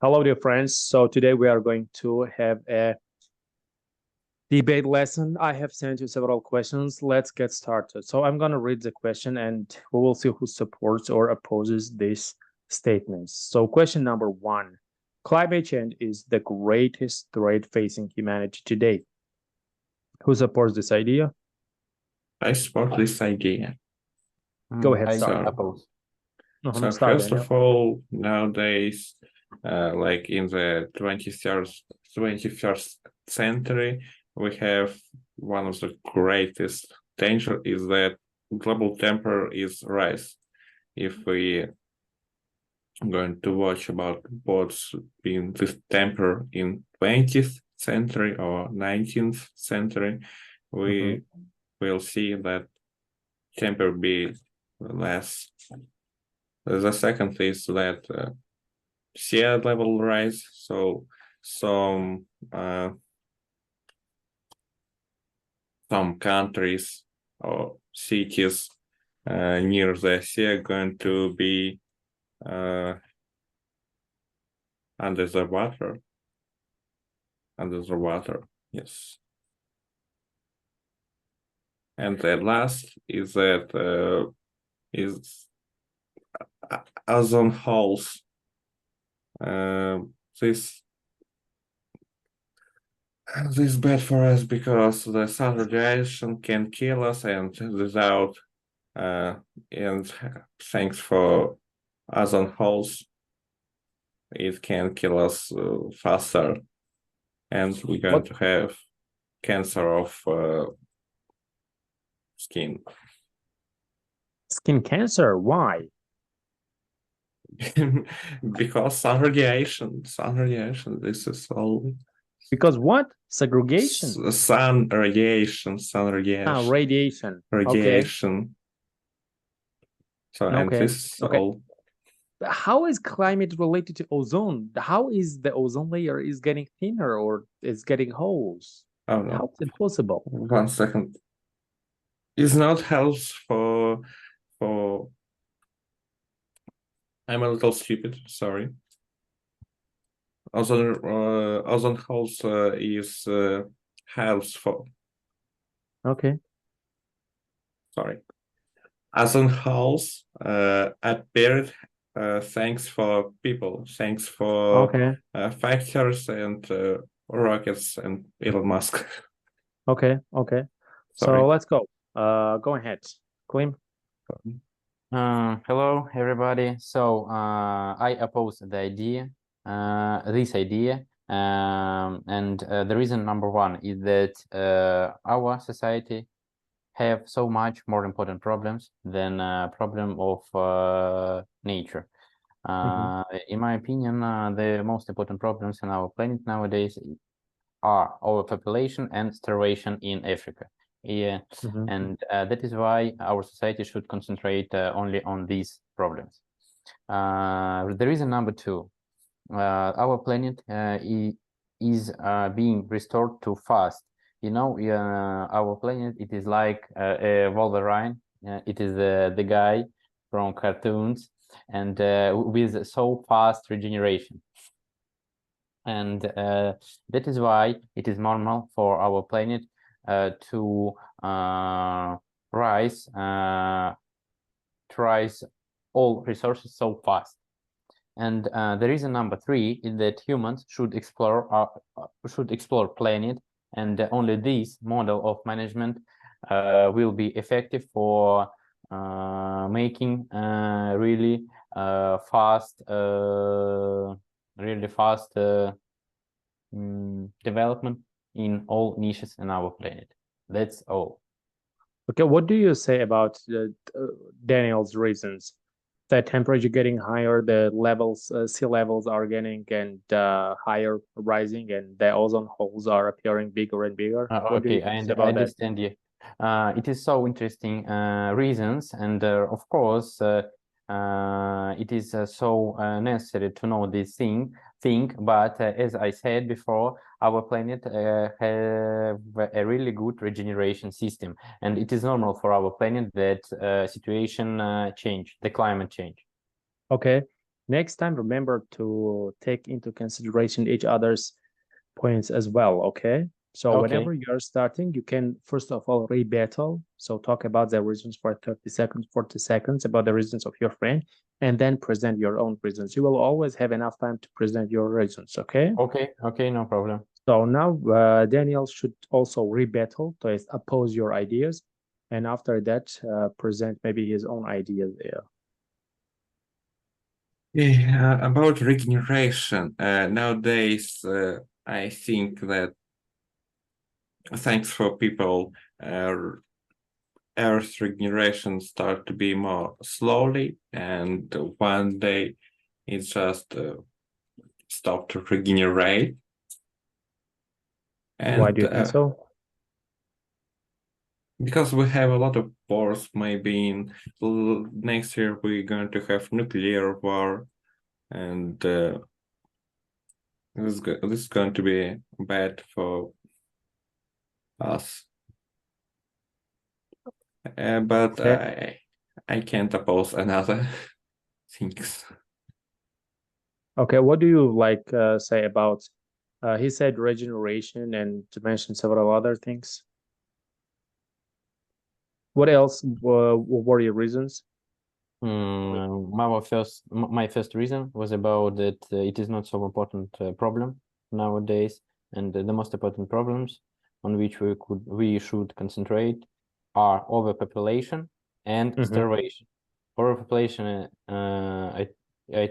Hello, dear friends. So today we are going to have a debate lesson. I have sent you several questions. Let's get started. So I'm going to read the question and we will see who supports or opposes these statements. So question number 1. Climate change is the greatest threat facing humanity today. Who supports this idea? I support this idea. Go ahead, I start. oppose. So Start, first Daniel. of all, nowadays, like in the 21st century, we have one of the greatest danger is that global temperature is rise. If we going to watch about what's been this temperature in 20th century or 19th century, we will see that temperature be less. The second is that sea level rise, so some countries or cities near the sea are going to be under the water. Yes. And the last is that is ozone holes. This is bad for us because the sun radiation can kill us, and without and thanks for ozone holes, it can kill us faster, and we're going to have cancer of skin. Skin cancer? Why? Because sun radiation, this is all. Because what? Segregation? Sun radiation. Radiation. Radiation. Okay. So, and this is all. How is climate related to ozone? How is the ozone layer is getting thinner or is getting holes? Oh no. How is it possible? 1 second. It's not health for I'm a little stupid, sorry. Ozone holes is health for. Okay. Sorry. Ozone holes appeared thanks for people, thanks for factors and rockets and Elon Musk. Okay. Sorry. So let's go. Go ahead, Klim. Hello, everybody. So I oppose the idea, this idea, and the reason number 1 is that our society have so much more important problems than problem of nature. In my opinion, the most important problems in our planet nowadays are overpopulation and starvation in Africa. And that is why our society should concentrate only on these problems. The reason number 2, our planet is being restored too fast. You know, our planet, it is like a Wolverine. It is the guy from cartoons, and with so fast regeneration. And that is why it is normal for our planet to rise all resources so fast. And the reason number 3 is that humans should explore planet, and only this model of management will be effective for making really fast development in all niches in our planet. That's all. Okay, what do you say about Daniel's reasons? The temperature getting higher, the levels, sea levels are getting and higher, rising, and the ozone holes are appearing bigger and bigger. Okay, I understand you. It is so interesting reasons, and of course, it is so necessary to know this thing. But as I said before, our planet have a really good regeneration system, and it is normal for our planet that situation change, the climate change. Okay, Next time, remember to take into consideration each other's points as well, okay? So Okay. whenever you're starting, you can first of all rebuttal. So talk about the reasons for 30 seconds, 40 seconds about the reasons of your friend, and then present your own reasons. You will always have enough time to present your reasons, okay? Okay, no problem. So now Daniel should also rebuttal, to oppose your ideas, and after that, present maybe his own ideas there. Yeah, about regeneration. Nowadays, I think that thanks for people, Earth regeneration start to be more slowly, and one day it just stop to regenerate. And Why do you think so? because we have a lot of wars, maybe in next year we're going to have nuclear war, and this is going to be bad for us. But I can't oppose another things. Okay, what do you like say about? He said regeneration and to mention several other things. What else were your reasons? My first reason was about that it is not so important problem nowadays, and the most important problems on which we should concentrate are overpopulation and starvation. Overpopulation, I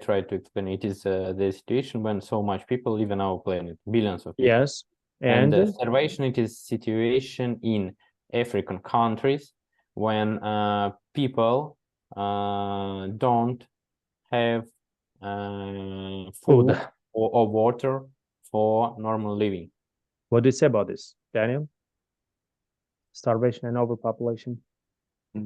tried to explain. It is the situation when so much people live on our planet, billions of people. Yes, and starvation, it is situation in African countries when people don't have food or water for normal living. What do you say about this, Daniel? Starvation and overpopulation. I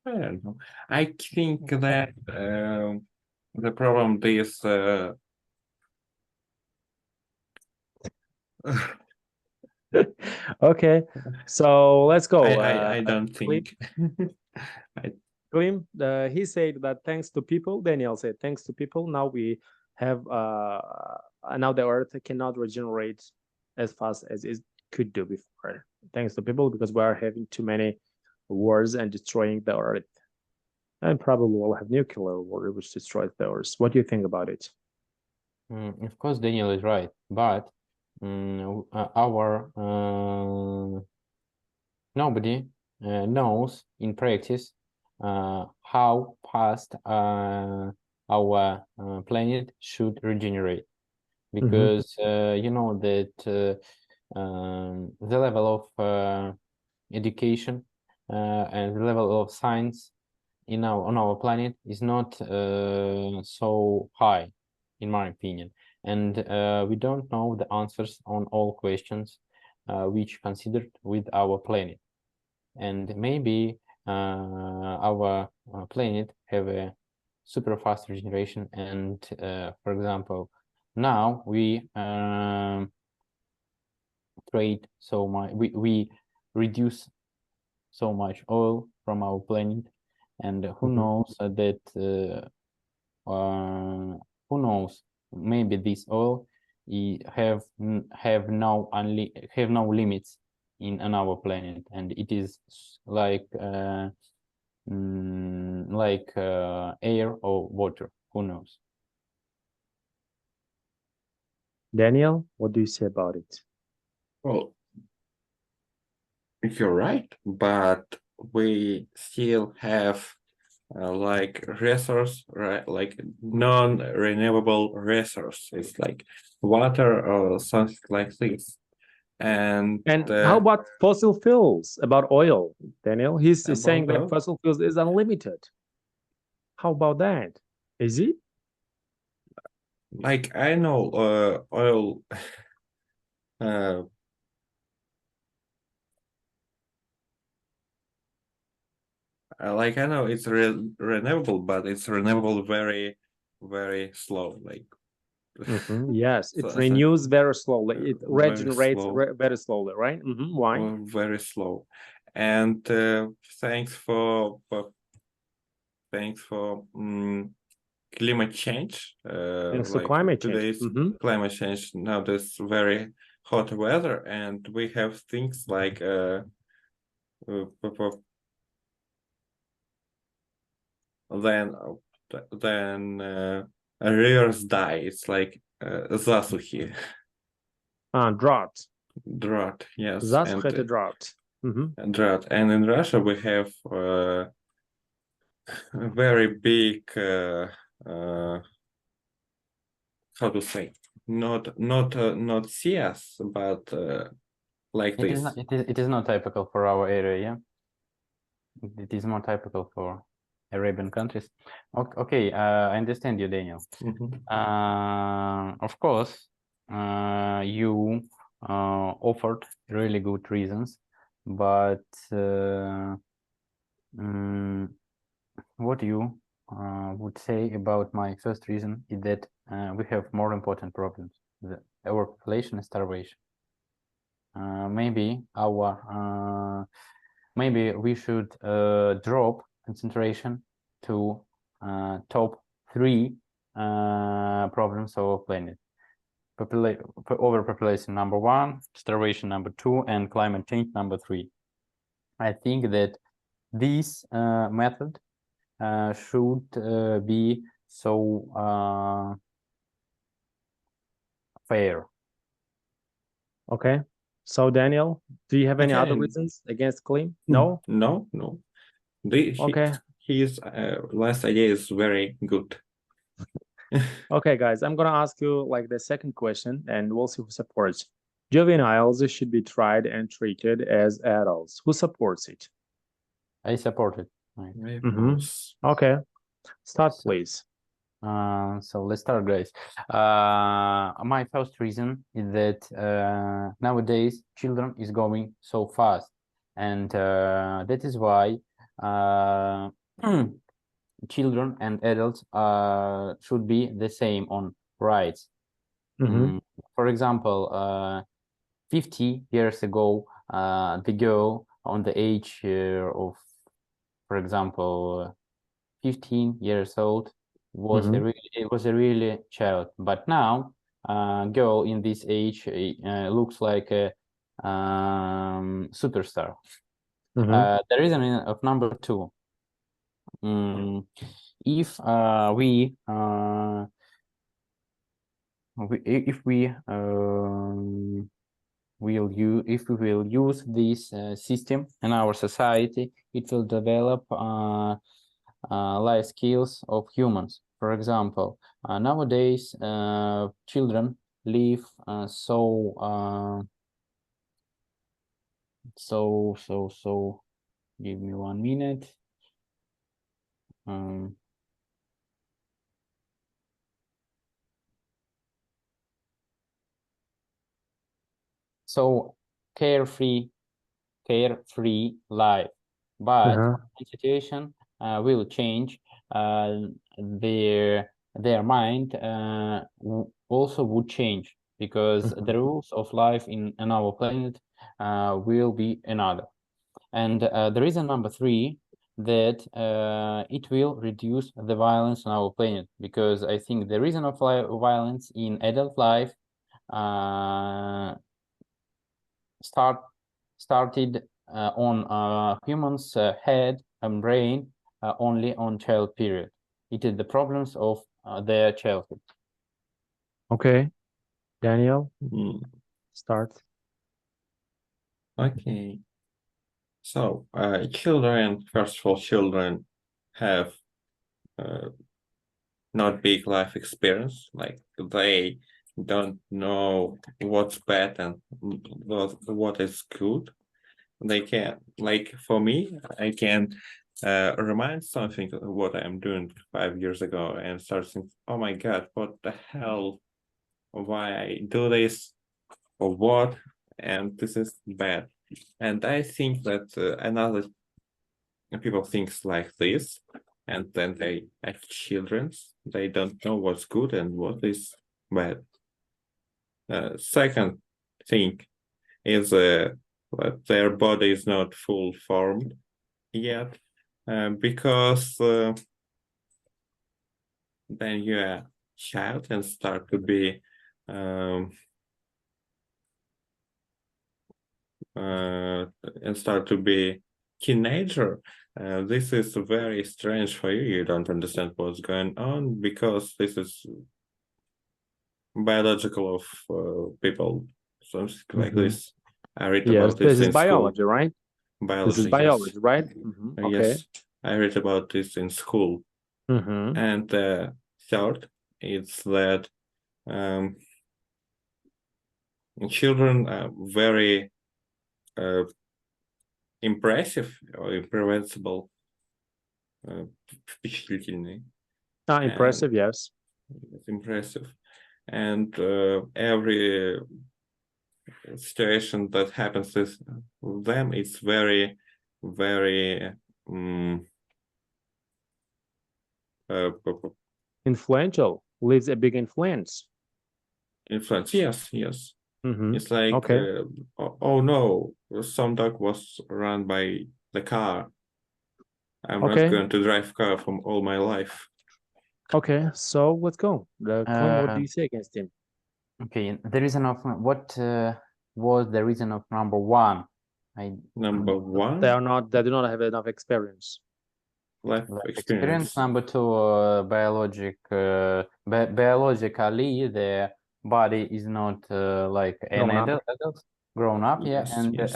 don't know. I think that the problem is okay, so let's go. I don't think. Klim, he said that thanks to people. Daniel said thanks to people. Now we have now the Earth cannot regenerate as fast as it could do before. Thanks to people, because we are having too many wars and destroying the Earth. And probably we'll have nuclear war which destroys the Earth. What do you think about it? Of course, Daniel is right, but our nobody knows in practice how fast our planet should regenerate, because you know that the level of education and the level of science on our planet is not so high, in my opinion, and we don't know the answers on all questions which considered with our planet, and maybe our planet have a super fast regeneration, and for example, now we trade so much, we reduce so much oil from our planet, and who knows that who knows, maybe this oil have no limits on our planet, and it is like air or water, who knows. Daniel, what do you say about it? Well, you're right, but we still have like resource, right? Like non-renewable resource. It's like water or something like this. And how about fossil fuels? About oil, Daniel? He's saying that oil? fossil fuels is unlimited. How about that? Is it? Like I know oil like I know it's renewable, but it's renewable very, very slow. Like yes, it renews very slowly. It regenerates very slowly, right? Why? Very slow, And thanks for climate change. Thanks to Like climate change. today's climate change, now there's very hot weather, and we have things like then rivers die. It's like засухи. Drought. Drought, yes. Засуха — это drought. Drought. And in Russia we have a very big how to say, not CS, but like this. It is not typical for our area, yeah. It is more typical for Arabian countries. Okay, I understand you, Daniel. Of course, you offered really good reasons, but what you would say about my first reason is that we have more important problems: the overpopulation and starvation. Maybe maybe we should drop concentration to top 3 problems of our planet: overpopulation number 1, starvation number 2, and climate change number 3. I think that this method should be so fair. Okay. So Daniel, do you have any other reasons against Klim? No? No. Okay. His last idea is very good. Okay, guys, I'm gonna ask you like the second question, and we'll see who supports. Juveniles should be tried and treated as adults. Who supports it? I support it. Okay, start please. So let's start, guys. My first reason is that nowadays children is going so fast, and that is why children and adults should be the same on rights. For example, 50 years ago, the girl on the age of, for example, 15 years old was a really child. But now, girl in this age looks like a superstar. The reason of number 2. If we will use this system in our society, it will develop life skills of humans. For example, nowadays children live so give me 1 minute. So carefree life, but the situation will change. Their mind also would change, because the rules of life in our planet will be another. And the reason number 3, that it will reduce the violence on our planet, because I think the reason of violence in adult life started on humans' head and brain only on child period. It is the problems of their childhood. Okay, Daniel, start. Okay. So children, first of all, children have not big life experience. Like they don't know what's bad and what is good. They can, like for me, I can remind something what I'm doing 5 years ago and start thinking, oh my God, what the hell? Why I do this or what? And this is bad. And I think that another people thinks like this, and then they have children. They don't know what's good and what is bad. Second thing is but their body is not full formed yet, because then you are a child and start to be teenager. This is very strange for you. You don't understand what's going on because this is biological of people, something like this. I read Yes, about this this is in school. biology, right? Biology, This is yes. biology, right? Okay. Yes, I read about this in school. And third, it's that children are very impressive or impressible, впечатлительный. Impressive, yes. It's impressive. And every situation that happens with them, it's very, very Influential, leaves a big influence. influence. Yes, yes. It's like, Okay. oh no, some dog was run by the car. I'm not Okay. going to drive car from all my life. Okay, so let's go. Con, what do you say against him? Okay, the reason of what was the reason of number one? Number one, They do not have enough experience. life experience. Number two, biologically the body is not like an adult, grown up. Yes, Yeah, and yes.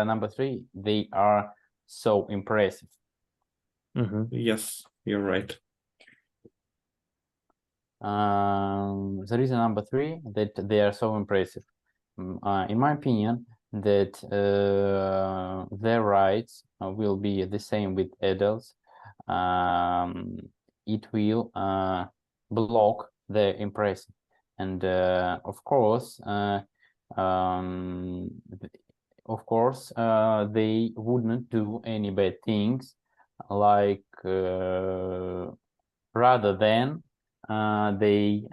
number three, they are so impressive. Yes, you're right. The reason number three, that they are so impressive, in my opinion, that their rights will be the same with adults. It will block the impressive, and of course, they wouldn't do any bad things, like rather than they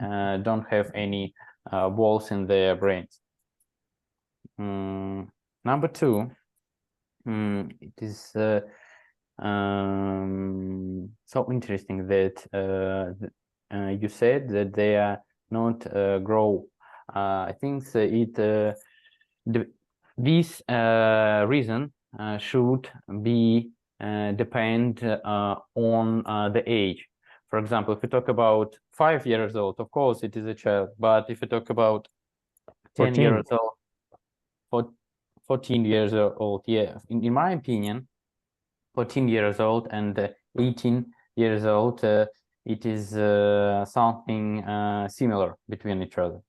don't have any walls in their brains. Number two, it is so interesting that you said that they are not grow. I think this reason should be depend on the age. For example, if we talk about 5 years old, of course it is a child. But if we talk about 10 years old, 14 years old, yeah, in my opinion, 14 years old and 18 years old, it is something similar between each other,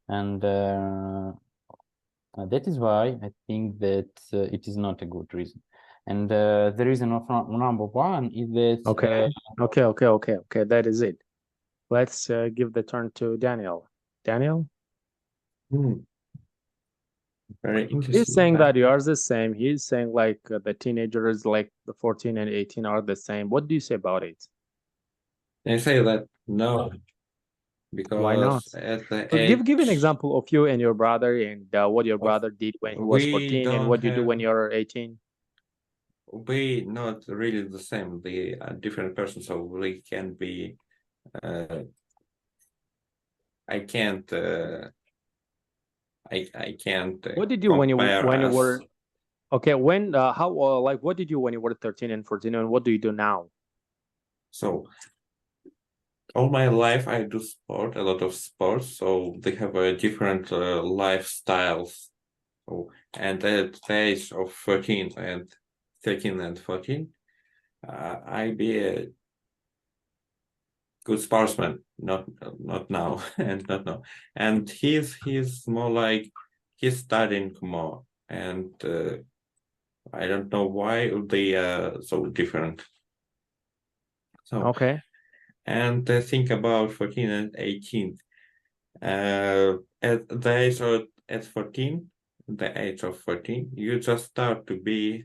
and that is why I think that it is not a good reason. And the reason of number one is that Okay, that is it. Let's give the turn to Daniel. Daniel? Very interesting. He's saying that you are the same. He's saying like the teenagers, like the 14 and 18 are the same. What do you say about it? I say that no, because why not? At the So age, give an example of you and your brother, and what your brother did when he was 14 and what you do when you're 18. We not really the same. They are different persons, so we can be. I can't. I can't. What did you when you were? Okay, when how like what did you when you were 13 and 14, and what do you do now? So all my life I do sport, a lot of sports. So they have a different lifestyles. So, and at the age of 13 and 14, I be a good sportsman, not now, and not now. And he's more like he's studying more, and I don't know why they are so different. So okay, and think about 14 and 18. At the age of 14, the age of 14, you just start to be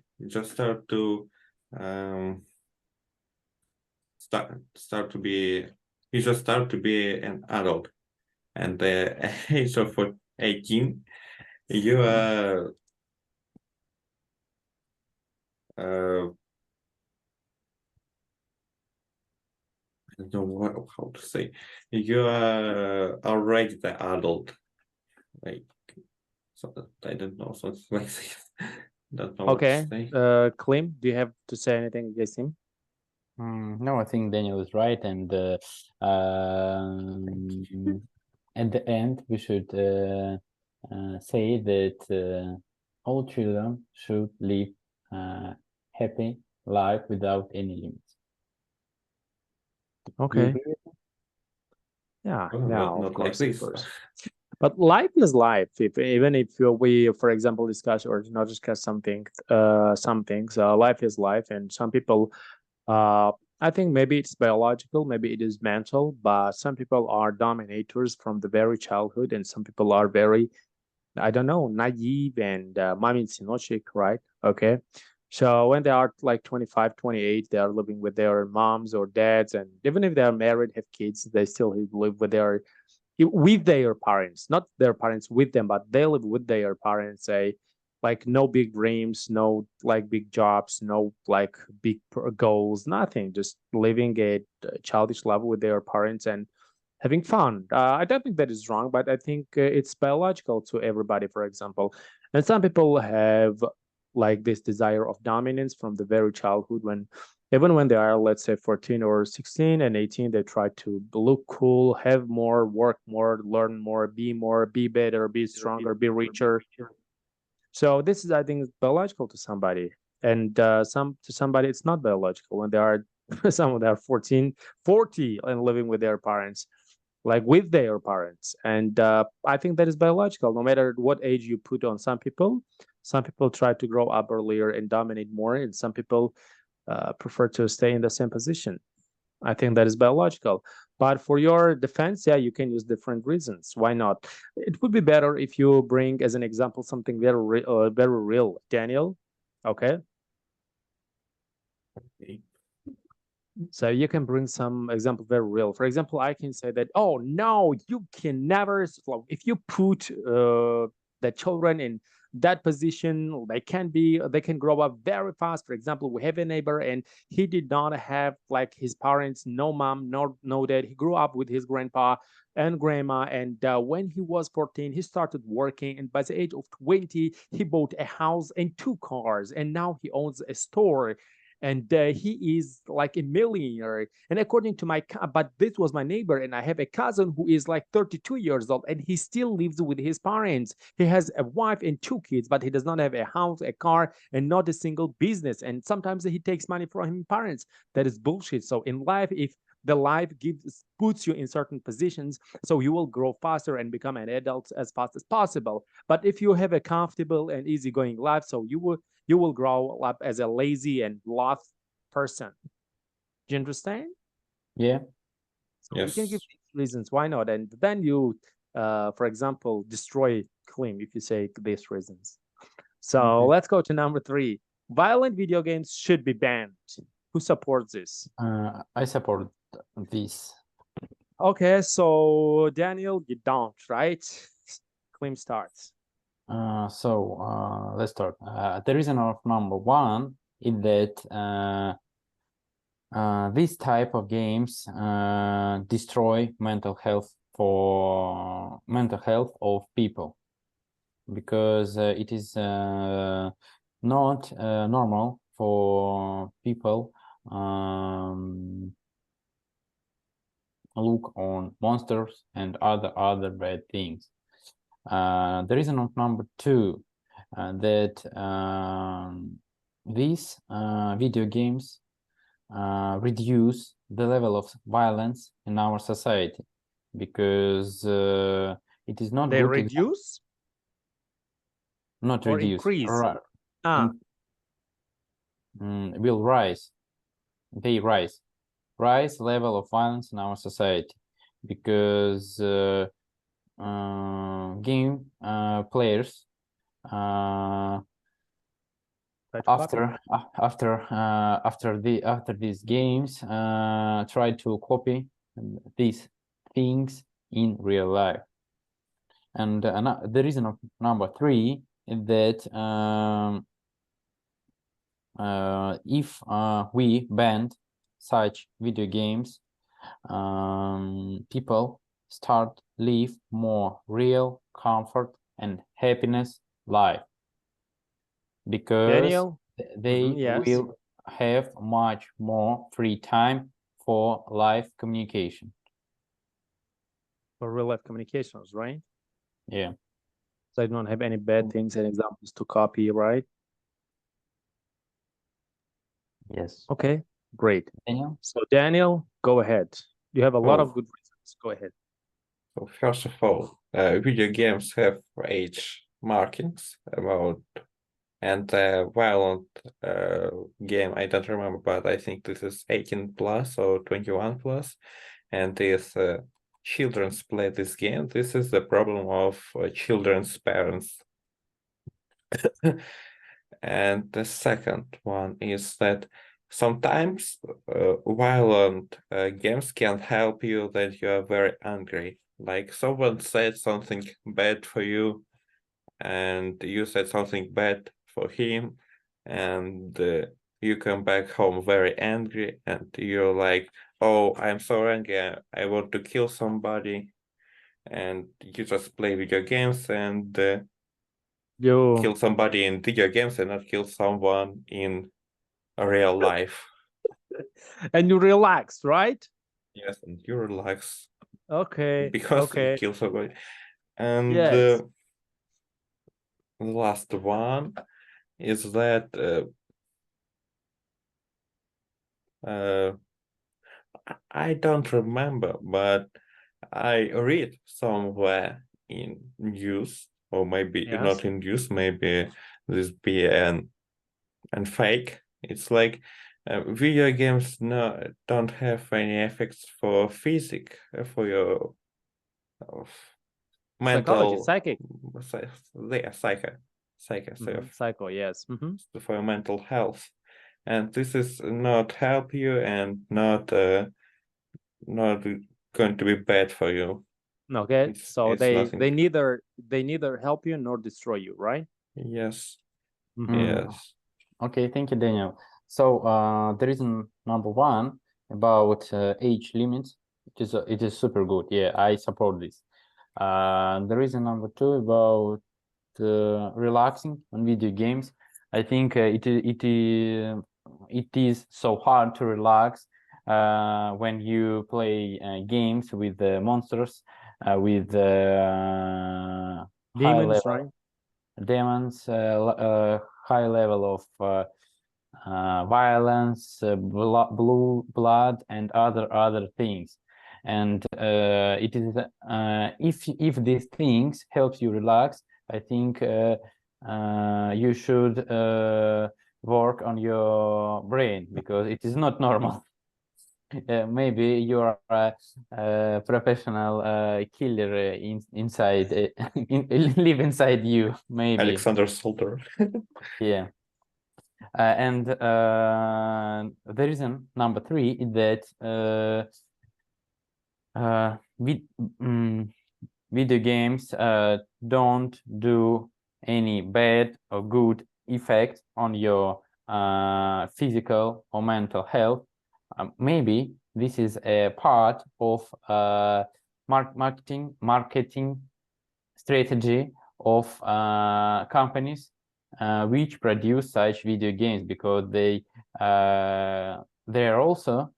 an adult, and the age of 18, you are I don't know how to say. You are already the adult. Like, so I don't know, something like this. Don't know what to Okay. say. Klim, do you have to say anything against him? No, I think Daniel is right, and at the end we should say that all children should live happy life without any limits. Do you Okay. agree with me? Yeah, Oh, yeah, not of like course, of this. course. But life is life. If even if we, for example, discuss or not discuss something, some things, life is life, and some people, I think maybe it's biological, maybe it is mental, but some people are dominators from the very childhood, and some people are very, I don't know, naive and mami sinochik, right? Okay. So when they are like 25, 28, they are living with their moms or dads, and even if they are married, have kids, they still live with their parents, not their parents with them, but they live with their parents. Say, like no big dreams, no like big jobs, no like big goals, nothing. Just living at a childish level with their parents and having fun. I don't think that is wrong, but I think it's biological to everybody, for example. And some people have like this desire of dominance from the very childhood when even when they are, let's say, 14 or 16 and 18, they try to look cool, have more, work more, learn more, be better, be stronger, be richer. So this is, I think, biological to somebody. And some to somebody, it's not biological when they are, some of them are 14, 40 and living with their parents, like with their parents. And I think that is biological, no matter what age you put on some people try to grow up earlier and dominate more, and some people prefer to stay in the same position. I think that is biological. But for your defense, yeah, you can use different reasons. Why not? It would be better if you bring as an example something very real, Daniel. Okay. Okay. So you can bring some example very real. For example, I can say that, oh no, you can never, if you put the children in that position, they can grow up very fast. For example, we have a neighbor and he did not have like his parents, no mom, no dad. He grew up with his grandpa and grandma. And when he was 14, he started working. And by the age of 20, he bought a house and 2 cars. And now he owns a store and he is like a millionaire. And according to but this was my neighbor, and I have a cousin who is like 32 years old, and he still lives with his parents. He has a wife and 2 kids, but he does not have a house, a car, and not a single business. And sometimes he takes money from his parents. That is bullshit. So in life, if the life puts you in certain positions, so you will grow faster and become an adult as fast as possible. But if you have a comfortable and easygoing life, so you will grow up as a lazy and lost person. Do you understand? Yeah. So we can give Yes. these reasons. Why not? And then you, for example, destroy Klim if you say these reasons. So let's go to number 3. Violent video games should be banned. Who supports this? I support this. Okay, so Daniel, you don't, right? Klim starts. So let's start. The reason of number 1 is that this type of games destroy mental health of people, because it is not normal for people look on monsters and other bad things. The reason of number 2 that these video games reduce the level of violence in our society, because it is not They good reduce not or reduce increase? Ah, will rise. They rise level of violence in our society, because game players after these games try to copy these things in real life. And the reason of number 3 is that if we banned such video games, people start live more real comfort and happiness life, because Daniel? they Yes. will have much more free time for live communication. For real life communications, right? Yeah. So I don't have any bad things and examples to copy, right? Yes. Okay, great. Daniel? So Daniel, go ahead. You have a lot of good reasons. Go ahead. So first of all, video games have age markings about, and violent game, I don't remember, but I think this is 18 plus or 21 plus, and if children's play this game, this is the problem of children's parents. And the second one is that sometimes violent games can help you that you are very angry. Like someone said something bad for you, and you said something bad for him, and you come back home very angry, and you're like, "Oh, I'm so angry! I want to kill somebody," and you just play video games and You kill somebody in video games and not kill someone in real life. and you relax, right? Yes, and you relax Okay. because you Okay. kill somebody. And Yes. the last one is that I don't remember, but I read somewhere in news, or maybe Yes. not in news, maybe this be an fake. It's like video games don't have any effects for physics, for your Psychology, mental, psychic. psyche, so Psycho, yes. for your mental health, and this is not help you and not going to be bad for you. Okay. So It's nothing. they neither help you nor destroy you, right? Yes. Mm. Yes. Okay, thank you, Daniel. So the reason number one about age limits, it is super good. Yeah, I support this. The reason number two about relaxing on video games, I think it is so hard to relax when you play games with monsters with high Demons, level right? demons, high level of violence, blood, and other things. And it is if these things helps you relax, I think you should work on your brain, because it is not normal. Maybe you are a professional killer inside live inside you, maybe. Alexander Solder. Yeah. And the reason number three is that video games don't do any bad or good effect on your physical or mental health. Maybe this is a part of marketing strategy of companies which produce such video games, because they are also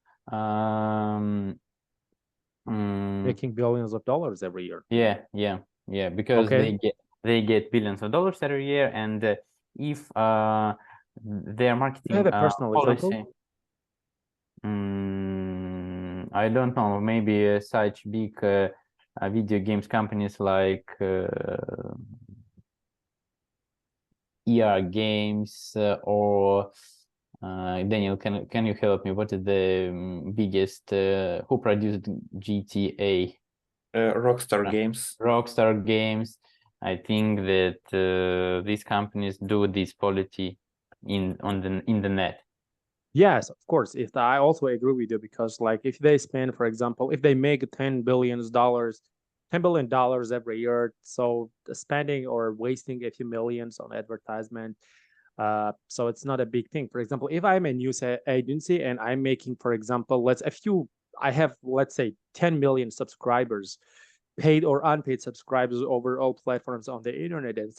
Making billions of dollars every year. yeah, because Okay. they get billions of dollars every year, and if their marketing You have a personal policy, example? I don't know, maybe such big video games companies like ER Games or Daniel, can you help me? What is the biggest who produced GTA? Rockstar Games. Rockstar Games. I think that these companies do this policy in the net. Yes, of course. If I also agree with you, because like if they spend, for example, if they make $10 billion every year, so spending or wasting a few millions on advertisement So it's not a big thing. For example, if I'm a news agency and I'm making, for example, I have, let's say, 10 million subscribers, paid or unpaid subscribers over all platforms on the internet, and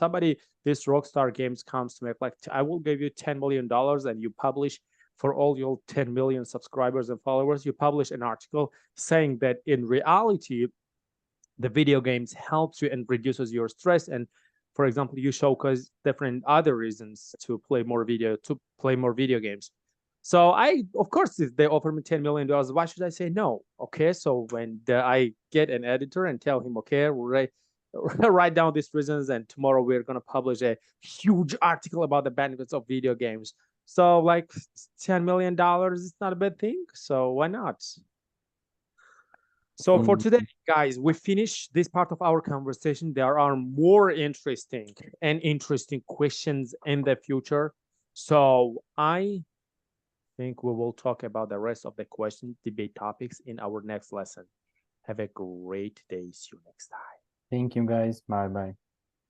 this Rockstar Games comes to me like, I will give you $10 million, and you publish for all your 10 million subscribers and followers, you publish an article saying that in reality, the video games helps you and reduces your stress. And for example, you showcase different other reasons to play more video games. So of course, if they offer me $10 million, why should I say no? Okay, so when I get an editor and tell him, okay, write down these reasons, and tomorrow we're gonna publish a huge article about the benefits of video games. So like $10 million is not a bad thing. So why not? So for today, guys, we finish this part of our conversation. There are more interesting questions in the future. So I think we will talk about the rest of the question debate topics in our next lesson. Have a great day. See you next time. Thank you, guys. Bye bye.